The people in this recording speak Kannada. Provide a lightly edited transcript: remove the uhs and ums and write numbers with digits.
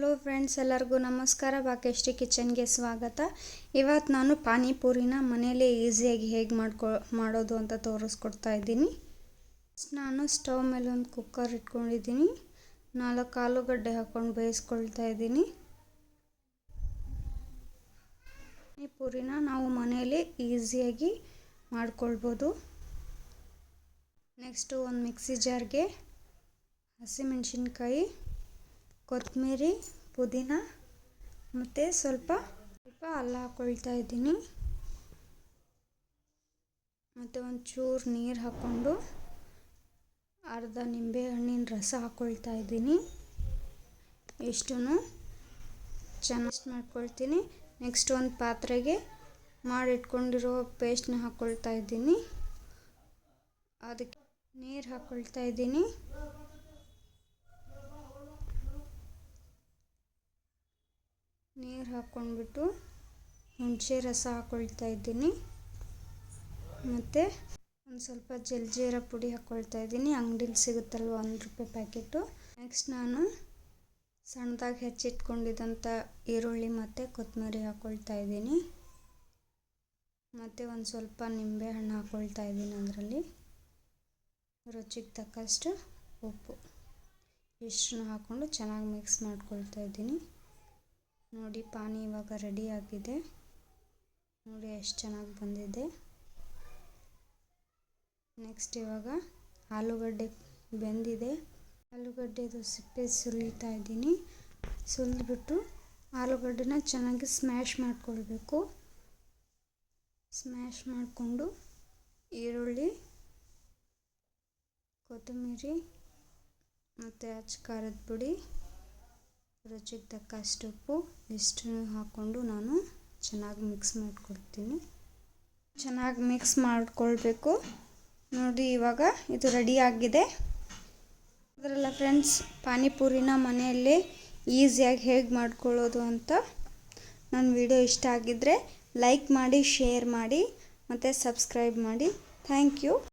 ಹಲೋ ಫ್ರೆಂಡ್ಸ್, ಎಲ್ಲರಿಗೂ ನಮಸ್ಕಾರ. ಭಾಗ್ಯಶ್ರೀ ಕಿಚನ್ಗೆ ಸ್ವಾಗತ. ಇವತ್ತು ನಾನು ಪಾನಿಪೂರಿನ ಮನೆಯಲ್ಲೇ ಈಸಿಯಾಗಿ ಹೇಗೆ ಮಾಡೋದು ಅಂತ ತೋರಿಸ್ಕೊಡ್ತಾ ಇದ್ದೀನಿ. ನಾನು ಸ್ಟವ್ ಮೇಲೆ ಒಂದು ಕುಕ್ಕರ್ ಇಟ್ಕೊಂಡಿದ್ದೀನಿ. 4 ಆಲೂಗಡ್ಡೆ ಹಾಕ್ಕೊಂಡು ಬೇಯಿಸ್ಕೊಳ್ತಾ ಇದ್ದೀನಿ. ಪಾನಿಪೂರಿನ ನಾವು ಮನೆಯಲ್ಲೇ ಈಸಿಯಾಗಿ ಮಾಡ್ಕೊಳ್ಬೋದು. ನೆಕ್ಸ್ಟು ಒಂದು ಮಿಕ್ಸಿ ಜಾರ್ಗೆ ಹಸಿಮೆಣಸಿನ್ಕಾಯಿ, ಕೊತ್ತಂಬರಿ, ಪುದೀನ ಮತ್ತು ಸ್ವಲ್ಪ ಅಲ್ಲ ಹಾಕ್ಕೊಳ್ತಾ ಇದ್ದೀನಿ. ಮತ್ತು ಒಂಚೂರು ನೀರು ಹಾಕ್ಕೊಂಡು ಅರ್ಧ ನಿಂಬೆ ಹಣ್ಣಿನ ರಸ ಹಾಕ್ಕೊಳ್ತಾ ಇದ್ದೀನಿ. ಇಷ್ಟೂ ಚೆನ್ನಾಗಿ ಮಾಡ್ಕೊಳ್ತೀನಿ. ನೆಕ್ಸ್ಟ್ ಒಂದು ಪಾತ್ರೆಗೆ ಮಾಡಿಟ್ಕೊಂಡಿರೋ ಪೇಸ್ಟ್ನ ಹಾಕ್ಕೊಳ್ತಾ ಇದ್ದೀನಿ. ಅದಕ್ಕೆ ನೀರು ಹಾಕ್ಕೊಳ್ತಾ ಇದ್ದೀನಿ. ನೀರು ಹಾಕ್ಕೊಂಡ್ಬಿಟ್ಟು ಹುಣಸೆ ರಸ ಹಾಕ್ಕೊಳ್ತಾ ಇದ್ದೀನಿ. ಮತ್ತು ಒಂದು ಸ್ವಲ್ಪ ಜಲ್ಜೀರ ಪುಡಿ ಹಾಕ್ಕೊಳ್ತಾ ಇದ್ದೀನಿ. ಅಂಗಡಿಲಿ ಸಿಗುತ್ತಲ್ವ, 1 ರೂಪಾಯಿ ಪ್ಯಾಕೆಟು. ನೆಕ್ಸ್ಟ್ ನಾನು ಸಣ್ಣದಾಗಿ ಹೆಚ್ಚಿಟ್ಕೊಂಡಿದ್ದಂಥ ಈರುಳ್ಳಿ ಮತ್ತು ಕೊತ್ತಂಬರಿ ಹಾಕ್ಕೊಳ್ತಾ ಇದ್ದೀನಿ. ಮತ್ತು ಒಂದು ಸ್ವಲ್ಪ ನಿಂಬೆ ಹಣ್ಣು ಹಾಕ್ಕೊಳ್ತಾ ಇದ್ದೀನಿ. ಅದರಲ್ಲಿ ರುಚಿಗೆ ತಕ್ಕಷ್ಟು ಉಪ್ಪು, ಇಷ್ಟನ್ನು ಹಾಕ್ಕೊಂಡು ಚೆನ್ನಾಗಿ ಮಿಕ್ಸ್ ಮಾಡ್ಕೊಳ್ತಾ ಇದ್ದೀನಿ. ನೋಡಿ, ಪಾನಿ ಇವಾಗ ರೆಡಿ ಆಗಿದೆ. ನೋಡಿ ಎಷ್ಟು ಚೆನ್ನಾಗಿ ಬಂದಿದೆ. ನೆಕ್ಸ್ಟ್ ಇವಾಗ ಆಲೂಗಡ್ಡೆ ಬೆಂದಿದೆ. ಆಲೂಗಡ್ಡೆದು ಸಿಪ್ಪೆ ಸುಲಿತಾ ಇದ್ದೀನಿ. ಸುಲಿದ್ಬಿಟ್ಟು ಆಲೂಗಡ್ಡೆನ ಚೆನ್ನಾಗಿ ಸ್ಮ್ಯಾಶ್ ಮಾಡ್ಕೊಳ್ಬೇಕು. ಸ್ಮ್ಯಾಶ್ ಮಾಡಿಕೊಂಡು ಈರುಳ್ಳಿ, ಕೊತ್ತಂಬರಿ ಮತ್ತು ಖಾರದ ಪುಡಿ, ರುಚಿಗೆ ತಕ್ಕಷ್ಟು ಉಪ್ಪು ಇಷ್ಟನ್ನು ಹಾಕ್ಕೊಂಡು ನಾನು ಚೆನ್ನಾಗಿ ಮಿಕ್ಸ್ ಮಾಡ್ಕೊಳ್ತೀನಿ. ಚೆನ್ನಾಗಿ ಮಿಕ್ಸ್ ಮಾಡಿಕೊಳ್ಬೇಕು. ನೋಡಿ, ಇವಾಗ ಇದು ರೆಡಿ ಆಗಿದೆ. ಅದರಲ್ಲ ಫ್ರೆಂಡ್ಸ್, ಪಾನಿಪೂರಿನ ಮನೆಯಲ್ಲೇ ಈಸಿಯಾಗಿ ಹೇಗೆ ಮಾಡ್ಕೊಳ್ಳೋದು ಅಂತ. ನನ್ನ ವಿಡಿಯೋ ಇಷ್ಟ ಆಗಿದ್ದರೆ ಲೈಕ್ ಮಾಡಿ, ಶೇರ್ ಮಾಡಿ ಮತ್ತು ಸಬ್ಸ್ಕ್ರೈಬ್ ಮಾಡಿ. Thank you.